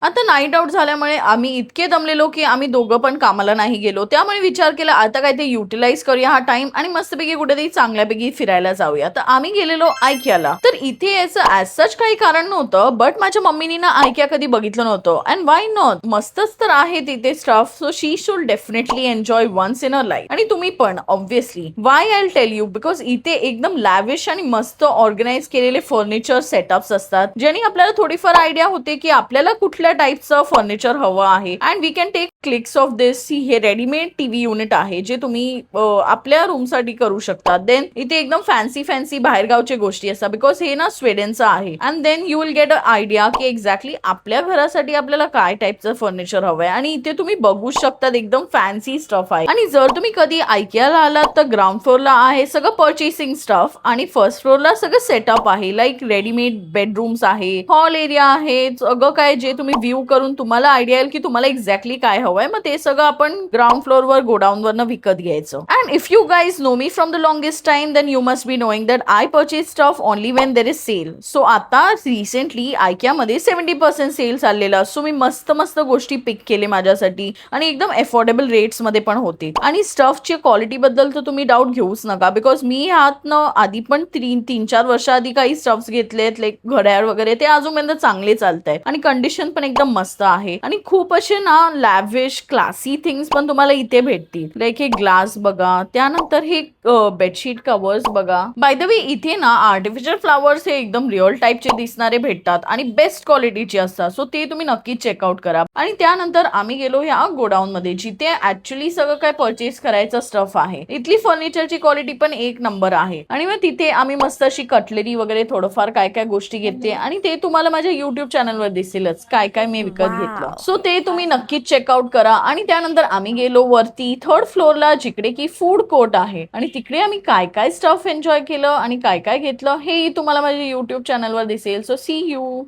आता night out झाल्यामुळे आम्ही इतके दमलेलो, की आम्ही दोघं पण कामाला नाही गेलो. त्यामुळे विचार केला आता काय ते युटिलाइज करूया हा टाईम आणि मस्तपैकी कुठेतरी चांगल्यापैकी फिरायला जाऊया. तर आम्ही गेलेलो IKEAला. तर इथे यायचं ॲज सच काही कारण नव्हतं, बट माझ्या मम्मीनी ना IKEA कधी बघितलं नव्हतं अँड व्हाय नॉट? मस्तच तर आहे तिथे stuff, so she should definitely enjoy once in a life. आणि तुम्ही पण obviously. Why I tell you? Because इथे एकदम लॅविश आणि मस्त ऑर्गनाइज केलेले फर्निचर सेटअप्स असतात, ज्याने आपल्याला थोडीफार आयडिया होते की आपल्याला कुठल्या टाईपचं फर्निचर हवं आहे and we can take clicks of this. हे रेडीमेड टीव्ही युनिट आहे जे तुम्ही आपल्या रूम साठी करू शकता. देन इथे एकदम फॅन्सी फॅन्सी बाहेरगावचे गोष्टी असतात, बिकॉज हे ना स्वेडनचं आहे. And then you will get a idea की एक्झॅक्टली आपल्या घरासाठी आपल्याला काय टाईपचं फर्निचर हवंय. आणि इथे तुम्ही बघू शकता एकदम फॅन्सी स्टफ आहे. आणि जर तुम्ही कधी IKEAला आलात तर ग्राउंड फ्लोअरला आहे सगळं पर्चेसिंग स्टफ आणि फर्स्ट फ्लोअरला सगळं सेटअप आहे, लाईक रेडीमेड बेडरूम्स आहे, हॉल एरिया आहे, सगळं काय जे तुम्ही व्ह्यू करून तुम्हाला आयडिया येईल की तुम्हाला एक्झॅक्टली काय हवंय. मग ते सगळं आपण ग्राउंड फ्लोअरवर गोडाऊन वरनं विकत घ्यायचं. And if you guys know me from the longest time then you must be knowing that I purchase stuff only when there is sale. So आता रिसेंटली IKEA मध्ये 70% सेल चाललेला, सो मी मस्त मस्त गोष्टी पिक केले माझ्यासाठी आणि एकदम अफोर्डेबल रेट्स मध्ये पण होते. आणि स्टफची क्वालिटी बद्दल तर तुम्ही डाऊट घेऊच नका, बिकॉज मी ह्यातनं आधी पण 3-4 वर्ष आधी काही स्टफ्स घेतलेत, लाईक घड्याळ वगैरे, ते अजूनपर्यंत चांगले चालत आहे आणि कंडिशन पण एकदम मस्त आहे. आणि खूप असे ना लॅविश क्लासी थिंग्स पण तुम्हाला इथे भेटतील, लाईक हे ग्लास बघा, त्यानंतर हे बेडशीट कव्हर्स बघा. बाय द वे इथे ना आर्टिफिशियल फ्लावर्स हे एकदम रिअल टाईपचे दिसणारे भेटतात आणि बेस्ट क्वालिटीचे असतात, सो ते तुम्ही नक्कीच चेकआउट करा. आणि त्यानंतर आम्ही गेलो ह्या गोडाऊन मध्ये जिथे ऍक्च्युली सगळं काय परचेस करायचं स्टफ आहे. इथली फर्निचरची क्वालिटी पण एक नंबर आहे. आणि मग तिथे आम्ही मस्त अशी कटलरी वगैरे थोडंफार काय काय गोष्टी घेतली आणि ते तुम्हाला माझ्या युट्यूब चॅनलवर दिसेलच काय काय मी विकत घेतलं. सो ते तुम्ही नक्कीच चेकआउट करा. आणि त्यानंतर आम्ही गेलो वरती थर्ड फ्लोअरला, जिकडे की फूड कोर्ट आहे आणि तिकडे आम्ही काय काय स्टफ एन्जॉय केलं आणि काय काय घेतलं हेही तुम्हाला माझ्या युट्यूब चॅनलवर दिसेल. So see you.